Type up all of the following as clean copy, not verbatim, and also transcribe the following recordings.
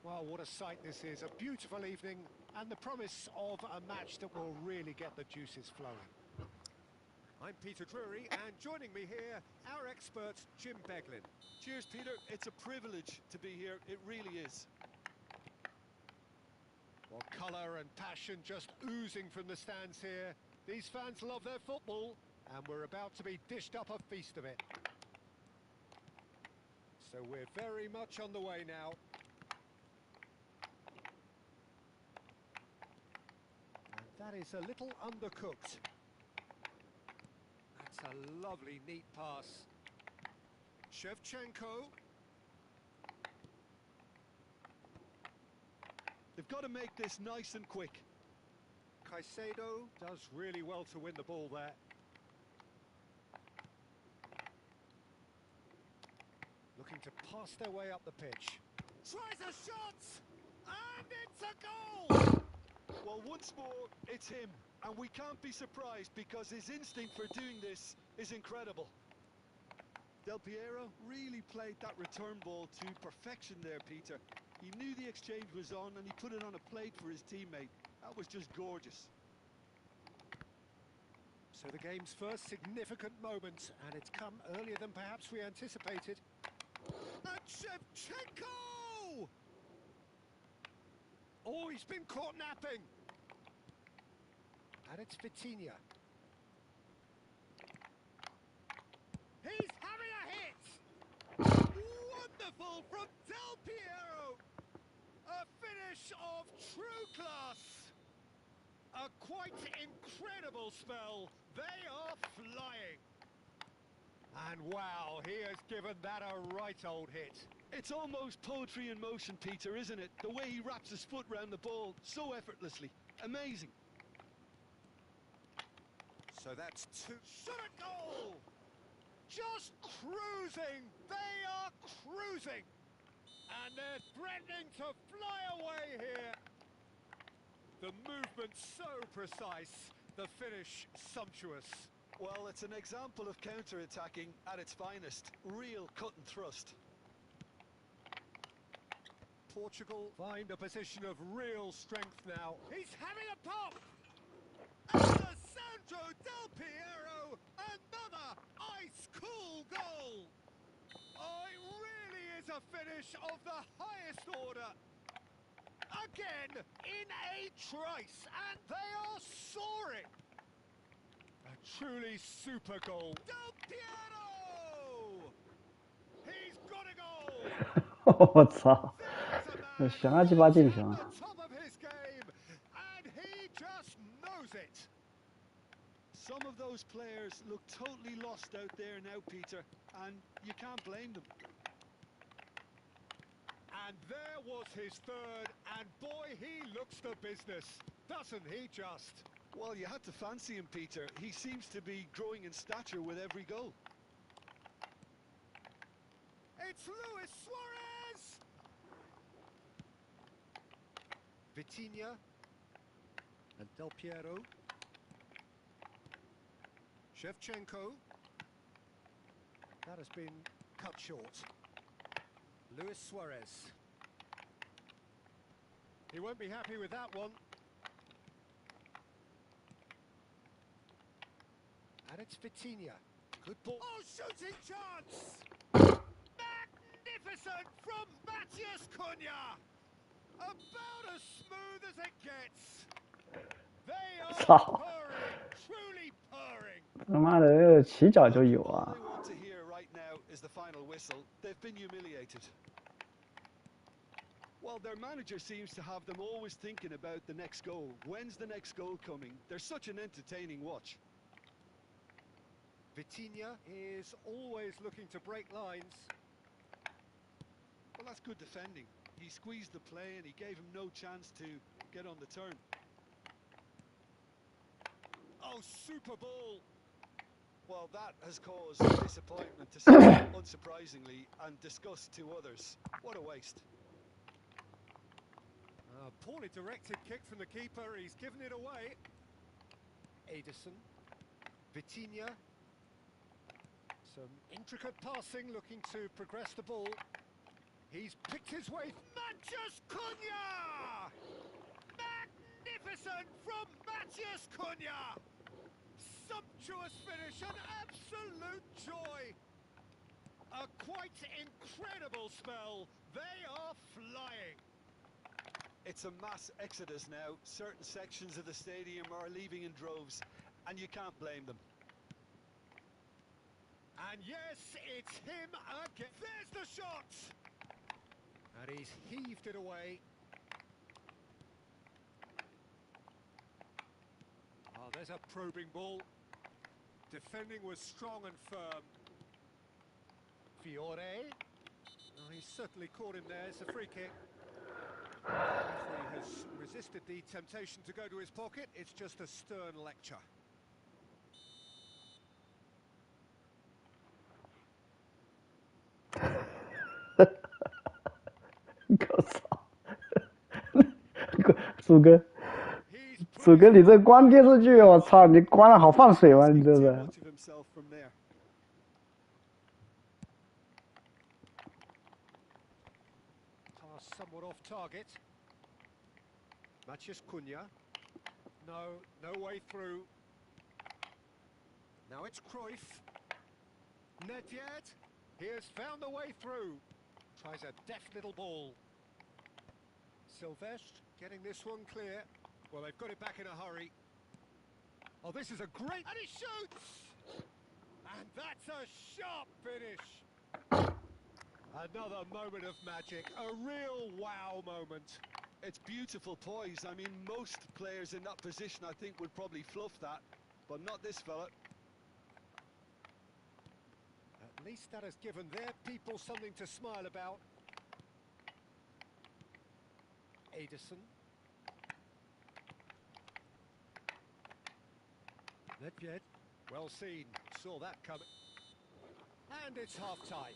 Well, what a sight this is. A beautiful evening and the promise of a match that will really get the juices flowing. I'm Peter Drury, and joining me here, our expert, Jim Beglin. Cheers, Peter. It's a privilege to be here. It really is. Well, colour and passion just oozing from the stands here. These fans love their football, and we're about to be dished up a feast of it. So we're very much on the way now. And that is a little undercooked. That's a lovely, neat pass. Shevchenko. They've got to make this nice and quick. Caicedo does really well to win the ball there. Looking to pass their way up the pitch. Tries a shot! And it's a goal! Well, once more, it's him. And we can't be surprised because his instinct for doing this is incredible. Del Piero really played that return ball to perfection there, Peter. He knew the exchange was on and he put it on a plate for his teammate. That was just gorgeous. So the game's first significant moment, and it's come earlier than perhaps we anticipated. And Shevchenko! Oh, he's been caught napping. And it's Vitinha. He's having a hit! Wonderful from Del Piero! A finish of true class! A quite incredible spell. They are flying. And wow, he has given that a right old hit. It's almost poetry in motion, Peter, isn't it? The way he wraps his foot round the ball so effortlessly. Amazing. So that's two. Shot at goal! Just cruising. They are cruising. And they're threatening to fly away here. The movement so precise, the finish sumptuous. Well, it's an example of counter-attacking at its finest. Real cut and thrust. Portugal find a position of real strength now. He's having a pop! Alessandro Del Piero, another ice-cool goal! Oh, it really is a finish of the highest order. Again, in a trice, and they are soaring. A truly super goal. Del Piero! He's got a goal! 我操，这悬了鸡巴进球。 Top of his game, and he just knows it. Some of those players look totally lost out there now, Peter, and you can't blame them. And there was his third, and boy, he looks the business, doesn't he just? Well, you had to fancy him, Peter. He seems to be growing in stature with every goal. It's Luis Suarez! Vitinha and Del Piero. Shevchenko. That has been cut short. Luis Suarez. He won't be happy with that one. And it's Vitinha. Good ball. Oh, shooting chance! Magnificent from Matheus Cunha! About as smooth as it gets. They are操 purring, truly purring. 他妈的，这个起脚就有 All 啊！ they want to hear right now is the final whistle. They've been humiliated. Well, their manager seems to have them always thinking about the next goal. When's the next goal coming? They're such an entertaining watch. Vitinha is always looking to break lines. Well, that's good defending. He squeezed the play and he gave him no chance to get on the turn. Oh, super ball. Well, that has caused disappointment to some, unsurprisingly, and disgust to others. What a waste. Poorly directed kick from the keeper. He's given it away. Ederson. Vitinha. Some intricate passing, looking to progress the ball. He's picked his way. Matheus Cunha! Magnificent from Matheus Cunha! Sumptuous finish, an absolute joy. A quite incredible spell. They are flying. It's a mass exodus now. Certain sections of the stadium are leaving in droves, and you can't blame them. And yes, it's him again. There's the shot! And he's heaved it away. Oh, there's a probing ball. Defending was strong and firm. Fiore. Oh, he's certainly caught him there. It's a free kick. The referee has resisted the temptation to go to his pocket. It's just a stern lecture.我操！祖哥，祖哥，你这关电视剧，我操！你关了好放水吗？你这是？ Much of himself from there. Pass somewhat off target. Matheus Cunha. No way through. Now it's Cruyff. Nedved. He has found the way through. Tries a deft little ball. Silvestre getting this one clear. Well, they've got it back in a hurry. Oh, this is a great... And he shoots! And that's a sharp finish. Another moment of magic. A real wow moment. It's beautiful poise. I mean, most players in that position, I think, would probably fluff that, but not this fella. At least that has given their people something to smile about. Ederson. Nedved. Well seen. Saw that coming. And it's half-time.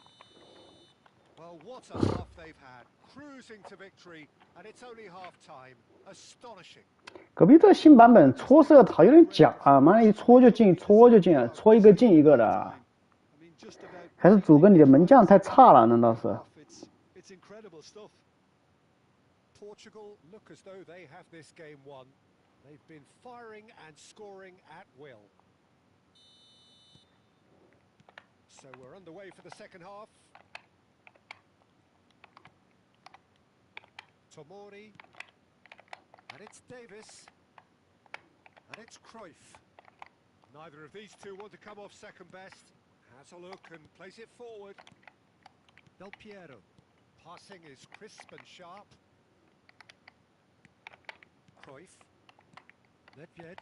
Well, what a half they've had. Cruising to victory, and it's only half-time. Astonishing. 隔壁这新版本搓射塔有点假啊，妈一搓就进，搓就进，搓一个进一个的。 I mean, just about 还是祖哥你的门将太差了，难道是？ it's incredible stuff. Portugal look as though they have this game won. They've been firing and scoring at will. So we're underway for the second half. Tomori. And it's Davis. And it's Cruyff. Neither of these two want to come off second best. Has a look and plays it forward. Del Piero. Passing is crisp and sharp. Cruyff. Nedved.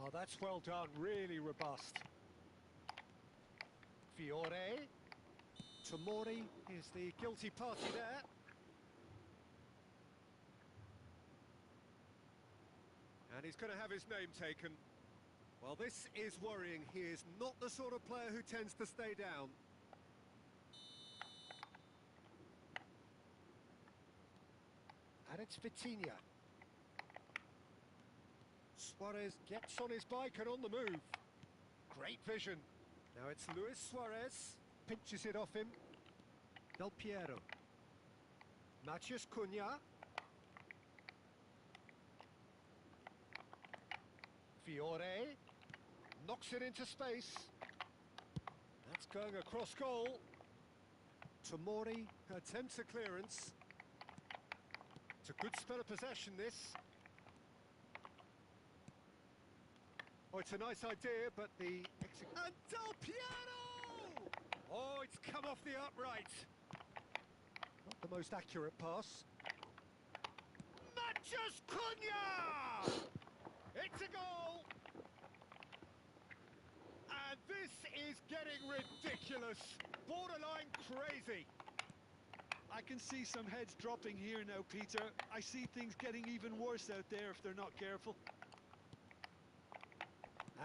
Oh, that's well done, really robust. Fiore. Tomori is the guilty party there. And he's going to have his name taken. Well, this is worrying. He is not the sort of player who tends to stay down. And it's Vitinha. Suarez gets on his bike and on the move. Great vision. Now it's Luis Suarez. Pinches it off him. Del Piero. Matheus Cunha. Fiore. Knocks it into space. That's going across goal. Tomori attempts a clearance. It's a good spell of possession, this. Oh, it's a nice idea, but the... And Del Piero! Oh, it's come off the upright. Not the most accurate pass. Matheus Cunha! It's a goal! And this is getting ridiculous. Borderline crazy. I can see some heads dropping here now, Peter. I see things getting even worse out there if they're not careful.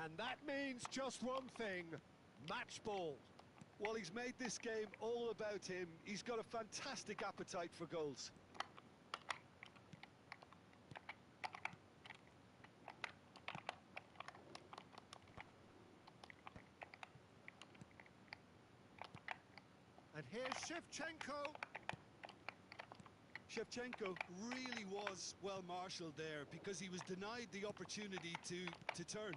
And that means just one thing, match ball. Well, he's made this game all about him. He's got a fantastic appetite for goals. And here's Shevchenko. Shevchenko really was well marshalled there because he was denied the opportunity to turn.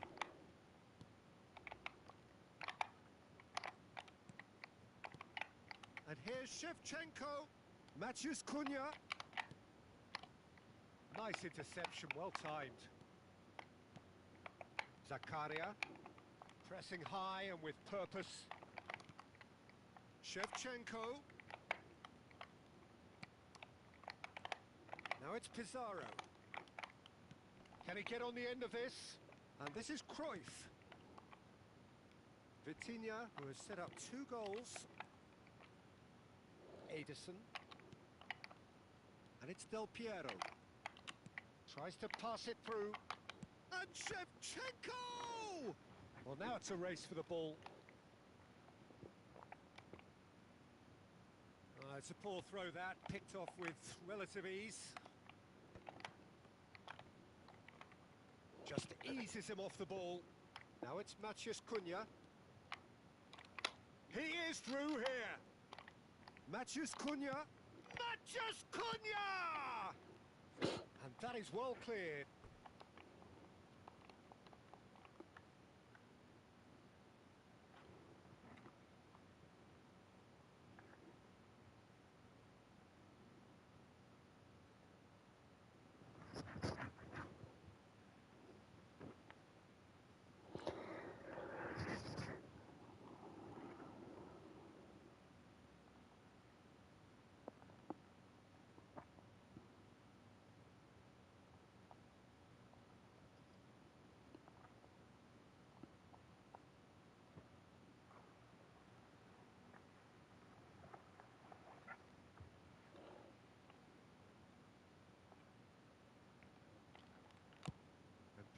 And here's Shevchenko. Maciuś Cunha. Nice interception, well timed. Zakaria. Pressing high and with purpose. Shevchenko. Now it's Pizarro. Can he get on the end of this? And this is Cruyff. Vitinha, who has set up 2 goals. Ederson. And it's Del Piero. Tries to pass it through. And Shevchenko! Well, now it's a race for the ball. It's a poor throw that, picked off with relative ease. Just eases him off the ball. Now it's Maciuś Cunha. He is through here. Maciuś Cunha. Maciuś Cunha! And that is well cleared.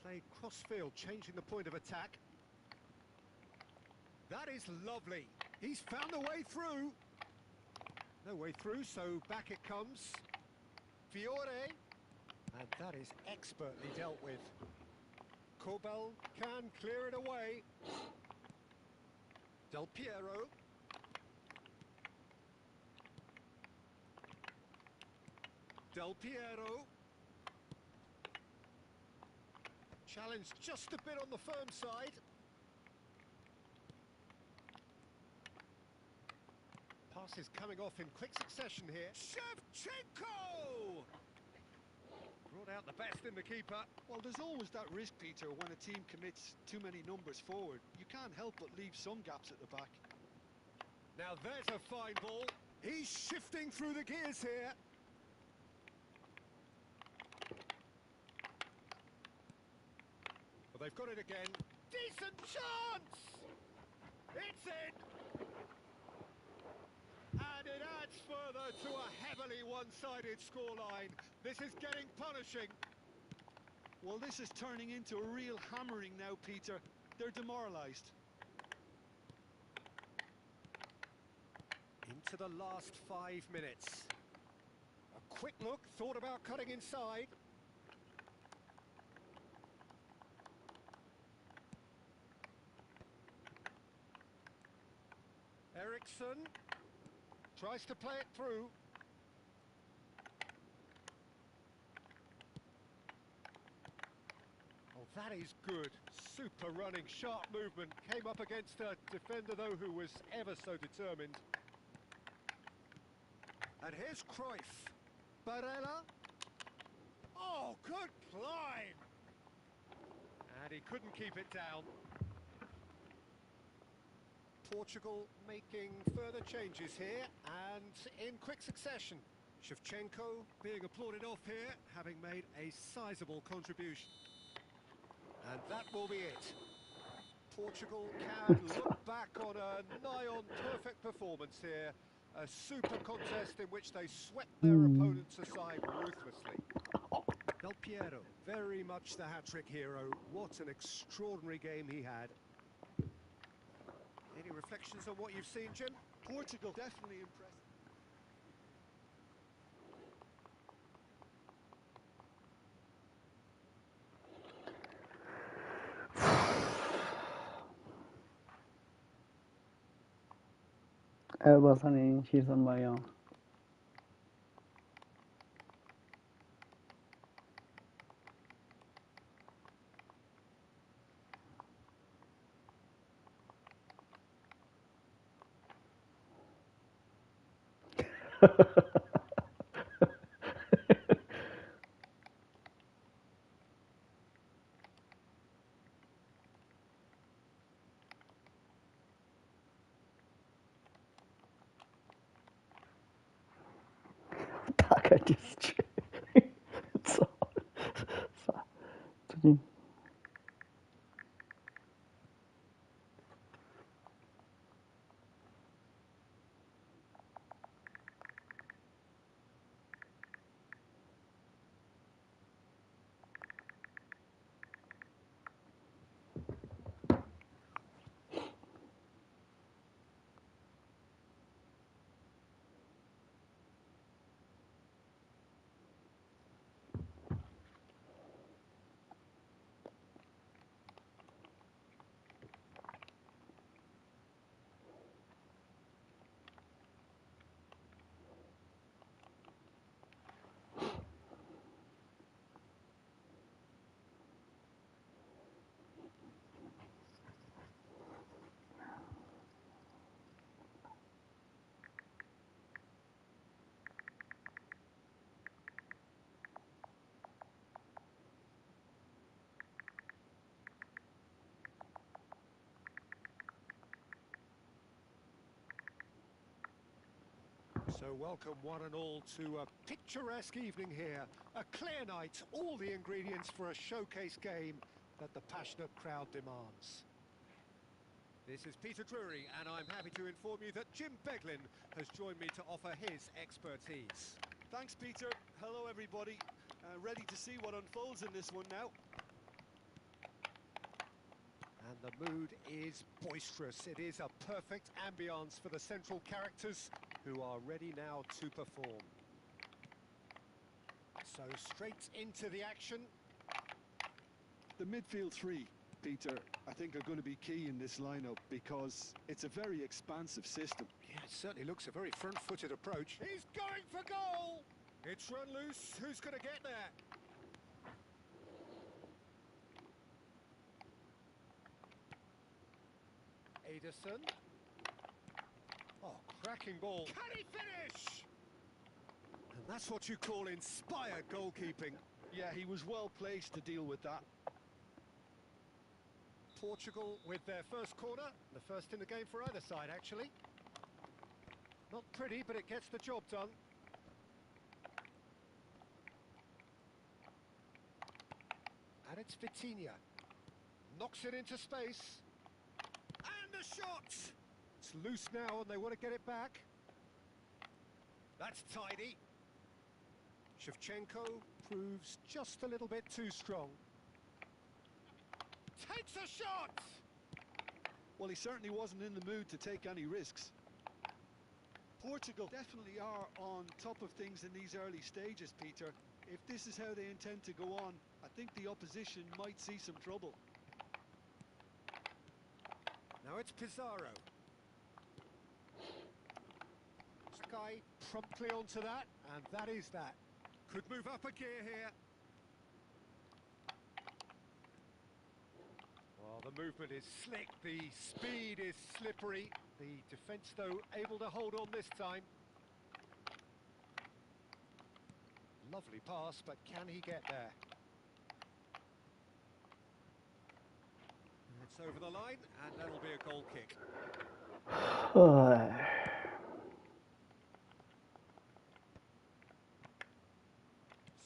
Played cross-field, changing the point of attack. That is lovely. He's found a way through. No way through, so back it comes. Fiore. And that is expertly dealt with. Kobel can clear it away. Del Piero. Del Piero. Challenge just a bit on the firm side. Passes coming off in quick succession here. Shevchenko! Brought out the best in the keeper. Well, there's always that risk, Peter, when a team commits too many numbers forward. You can't help but leave some gaps at the back. Now there's a fine ball. He's shifting through the gears here. They've got it again. Decent chance! It's in! And it adds further to a heavily one-sided scoreline. This is getting punishing. Well, this is turning into a real hammering now, Peter. They're demoralised. Into the last 5 minutes. A quick look, thought about cutting inside. Eriksson tries to play it through. Oh, that is good. Super running, sharp movement. Came up against a defender, though, who was ever so determined. And here's Cruyff. Barella. Oh, good climb! And he couldn't keep it down. Portugal making further changes here, and in quick succession. Shevchenko being applauded off here, having made a sizable contribution. And that will be it. Portugal can look back on a nigh-on perfect performance here. A super contest in which they swept their opponents aside ruthlessly. Del Piero, very much the hat-trick hero. What an extraordinary game he had. Any reflections on what you've seen, Jim? Portugal definitely impressed. L830牺牲吧要。大概就是这。操！啥？最近。So welcome one and all to a picturesque evening here. A clear night, all the ingredients for a showcase game that the passionate crowd demands. This is Peter Drury, and I'm happy to inform you that Jim Beglin has joined me to offer his expertise. Thanks, Peter. Hello, everybody. Ready to see what unfolds in this one now. And the mood is boisterous. It is a perfect ambience for the central characters who are ready now to perform. So straight into the action. The midfield three, Peter, I think are going to be key in this lineup because it's a very expansive system. Yeah, it certainly looks a very front-footed approach. He's going for goal! It's run loose. Who's going to get there? Ederson. Oh, cracking ball. Can he finish? And that's what you call inspired goalkeeping. Yeah, he was well placed to deal with that. Portugal with their first corner. The first in the game for either side, actually. Not pretty, but it gets the job done. And it's Vitinha. Knocks it into space. And the shot! It's loose now and they want to get it back. That's tidy. Shevchenko proves just a little bit too strong. Takes a shot! Well, he certainly wasn't in the mood to take any risks. Portugal definitely are on top of things in these early stages, Peter. If this is how they intend to go on, I think the opposition might see some trouble. Now it's Pizarro. Sky promptly onto that, and that is that. Could move up a gear here. Well, the movement is slick, the speed is slippery. The defence, though, able to hold on this time. Lovely pass, but can he get there? It's over the line, and that'll be a goal kick.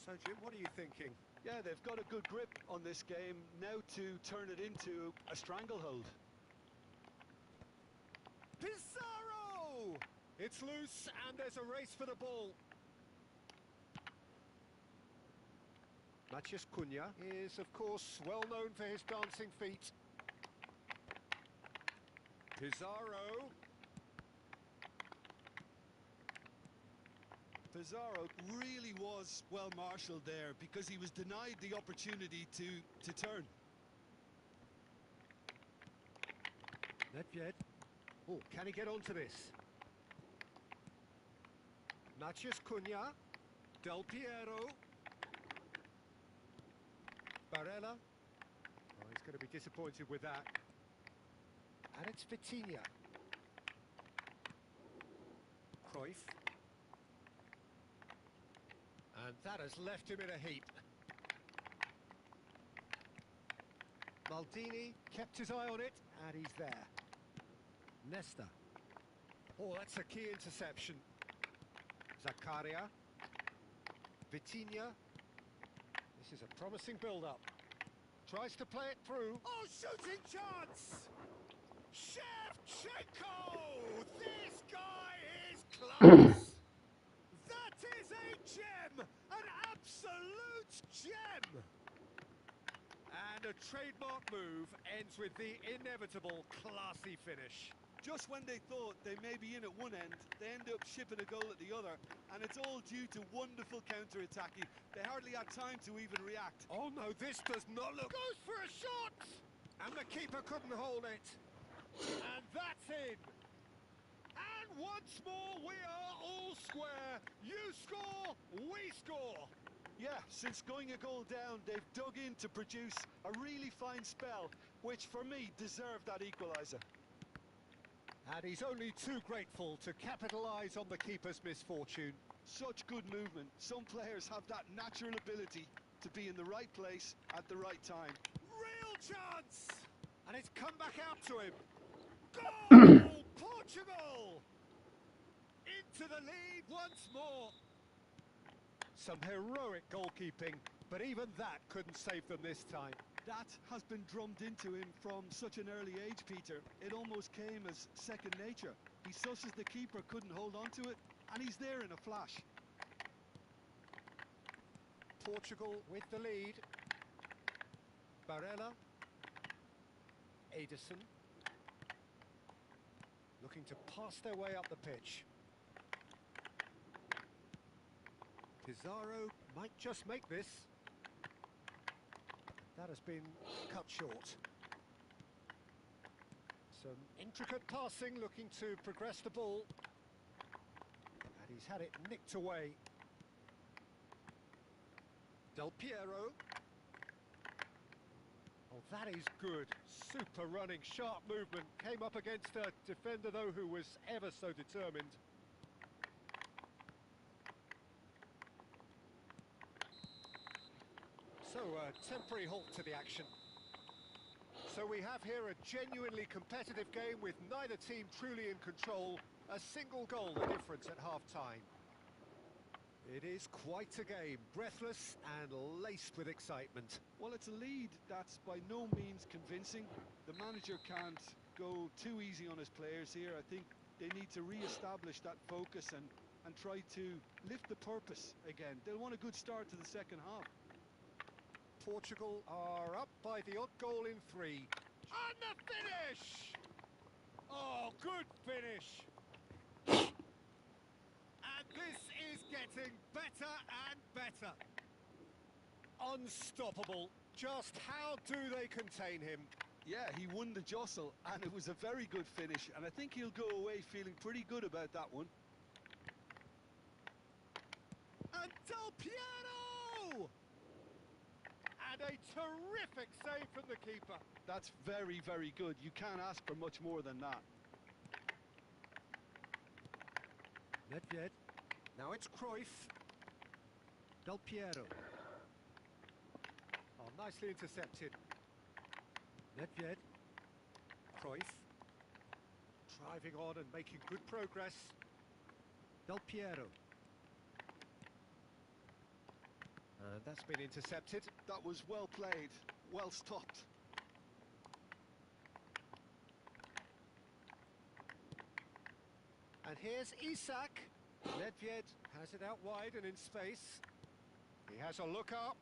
So, Jim, what are you thinking? Yeah, they've got a good grip on this game now to turn it into a stranglehold. Pizarro! It's loose, and there's a race for the ball. Matheus Cunha is, of course, well known for his dancing feet. Pizarro. Pizarro really was well marshalled there because he was denied the opportunity to turn. Nedved. Oh, can he get onto this? Matias Cunha, Del Piero, Barella. Oh, he's going to be disappointed with that. And it's Vitinha. Cruyff. And that has left him in a heap. Maldini kept his eye on it, and he's there. Nesta. Oh, that's a key interception. Zakaria. Vitinha. This is a promising build-up. Tries to play it through. Oh, shooting chance! Shevchenko! This guy is class! That is a gem! An absolute gem! And a trademark move ends with the inevitable classy finish. Just when they thought they may be in at one end, they end up shipping a goal at the other, and it's all due to wonderful counter-attacking. They hardly had time to even react. Oh no, this does not look... Goes for a shot! And the keeper couldn't hold it. And that's in. And once more we are all square. You score, we score. Yeah, since going a goal down, they've dug in to produce a really fine spell, which for me deserved that equaliser. And he's only too grateful to capitalise on the keeper's misfortune. Such good movement. Some players have that natural ability to be in the right place at the right time. Real chance! And it's come back out to him. Goal! Portugal! Into the lead once more. Some heroic goalkeeping, but even that couldn't save them this time. That has been drummed into him from such an early age, Peter. It almost came as second nature. He susses the keeper couldn't hold on to it, and he's there in a flash. Portugal with the lead. Barella. Ederson. Looking to pass their way up the pitch. Pizarro might just make this. That has been cut short. Some intricate passing, looking to progress the ball. And he's had it nicked away. Del Piero. Oh, that is good. Super running, sharp movement. Came up against a defender, though, who was ever so determined. So, a temporary halt to the action. So we have here a genuinely competitive game with neither team truly in control. A single goal the difference at half-time. It is quite a game, breathless and laced with excitement. Well, it's a lead that's by no means convincing. The manager can't go too easy on his players here. I think they need to re-establish that focus and try to lift the purpose again. They'll want a good start to the second half. Portugal are up by the odd goal in 3. And the finish! Oh, good finish! And this is getting better and better. Unstoppable. Just how do they contain him? Yeah, he won the jostle, and it was a very good finish, and I think he'll go away feeling pretty good about that one. And Del Piero! And a terrific save from the keeper. That's very, very good. You can't ask for much more than that. Nedved. Now it's Cruyff. Del Piero. Oh, nicely intercepted. Nedved. Cruyff. Driving on and making good progress. Del Piero. And that's been intercepted. That was well played, well stopped. And here's Isak. Nedved has it out wide and in space. He has a look up.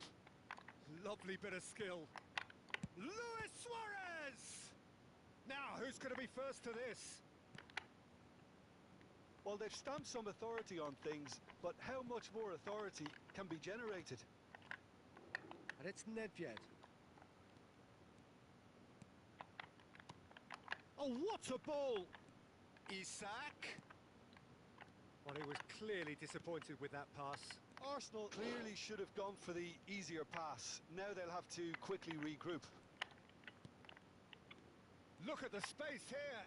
Lovely bit of skill. Luis Suarez! Now, who's going to be first to this? Well, they've stamped some authority on things, but how much more authority can be generated? And it's Nedved. Oh, what a ball! Isak. Well, he was clearly disappointed with that pass. Arsenal clearly should have gone for the easier pass. Now they'll have to quickly regroup. Look at the space here.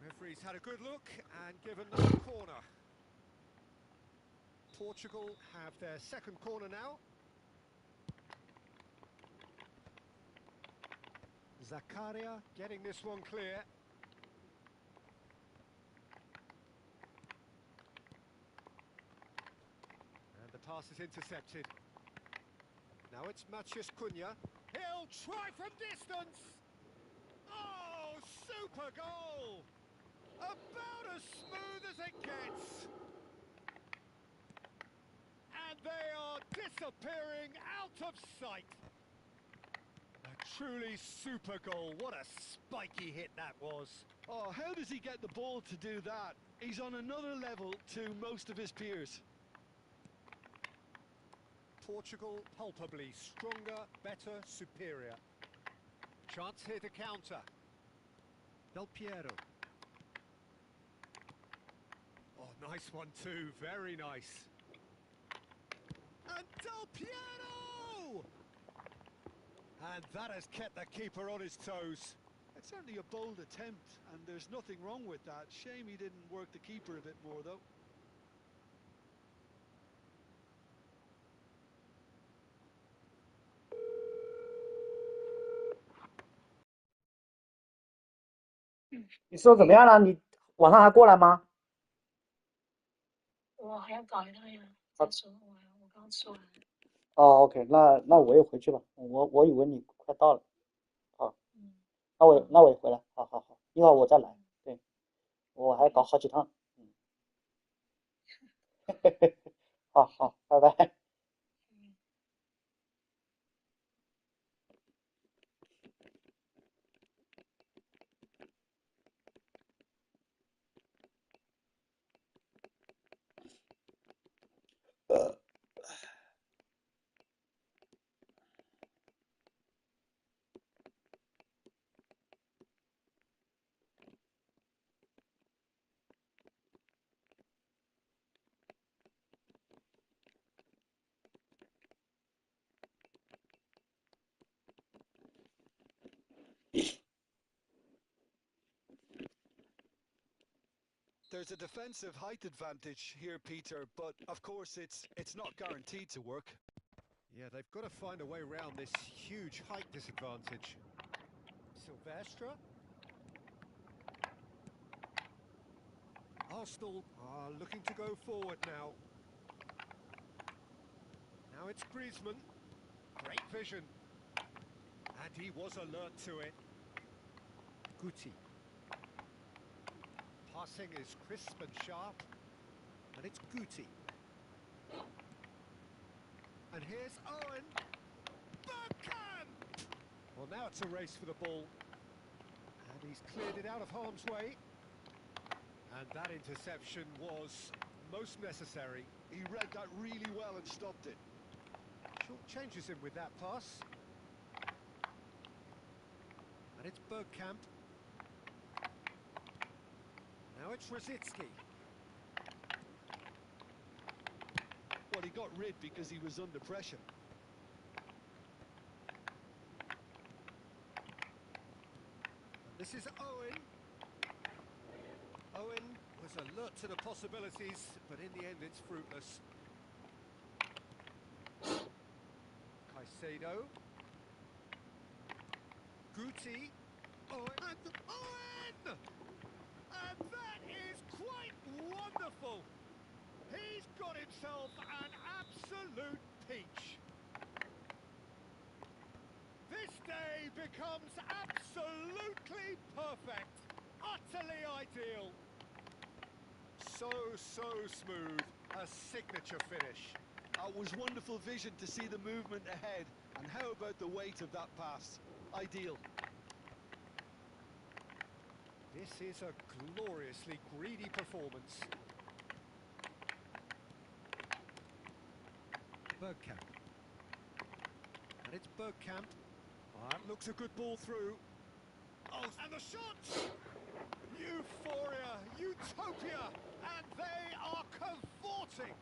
Referee's had a good look and given them a corner. Portugal have their second corner now. Zakaria getting this one clear. And the pass is intercepted. Now it's Matheus Cunha. He'll try from distance. Oh, super goal! About as smooth as it gets. And they are disappearing out of sight. A truly super goal. What a spiky hit that was. Oh, how does he get the ball to do that? He's on another level to most of his peers. Portugal palpably stronger, better, superior. Chance here to counter. Del Piero. Oh, nice one too, very nice. And Del Piero! And that has kept the keeper on his toes. It's certainly a bold attempt, and there's nothing wrong with that. Shame he didn't work the keeper a bit more, though.你说怎么样了？你晚上还过来吗？我还要搞一趟呀。再说，我刚吃完。哦，OK，那我也回去吧。我以为你快到了。好，那我也回来。好好好，一会儿我再来。对，我还搞好几趟。好好，拜拜。There's a defensive height advantage here, Peter, but of course it's not guaranteed to work. Yeah, they've got to find a way around this huge height disadvantage. Silvestre. Arsenal are looking to go forward now. Now it's Griezmann. Great vision. And he was alert to it. Guti. Passing is crisp and sharp. And it's Guti. And here's Owen. Bergkamp! Well, now it's a race for the ball. And he's cleared it out of harm's way. And that interception was most necessary. He read that really well and stopped it. Short changes him with that pass. And it's Bergkamp. Now it's Rosicki. Well, he got rid because he was under pressure. And this is Owen. Owen was alert to the possibilities, but in the end it's fruitless. Caicedo. Guti. Owen. And Owen! And that is quite wonderful. He's got himself an absolute peach. This day becomes absolutely perfect. Utterly ideal. So smooth. A signature finish. It was wonderful vision to see the movement ahead. And how about the weight of that pass? Ideal. This is a gloriously greedy performance. Bergkamp. And it's Bergkamp. That looks a good ball through. Oh, and the shot! Euphoria, utopia, and they are cavorting.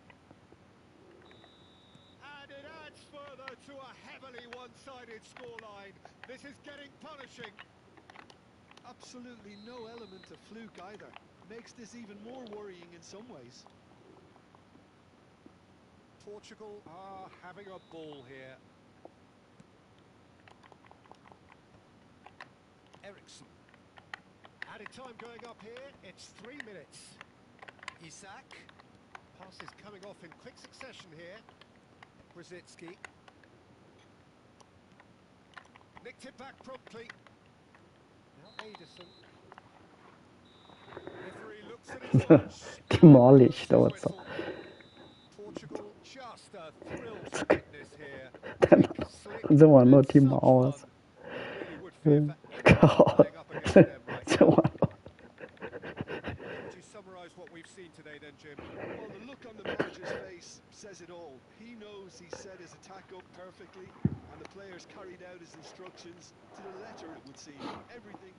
And it adds further to a heavily one-sided scoreline. This is getting punishing. Absolutely no element of fluke either. Makes this even more worrying in some ways. Portugal are having a ball here. Ericsson. Added time going up here, it's 3 minutes. Isak. Passes coming off in quick succession here. Brzezinski. Nicked it back promptly. Now Ederson. Referee looks at his watch. 挺毛里去的，我操！ Portugal just a thrill to witness here. 天哪， Slick 这网络 and 挺 such 毛，我 fun. 操！ Really would fear for 靠 anyone playing up， against 这 them right 这 now. 网络。 How would you summarise what we've seen today then, Jim? Well, the look on the manager's face says it all. He knows he set his attack up perfectly, and the players carried out his instructions to the letter, it would seem. Everything.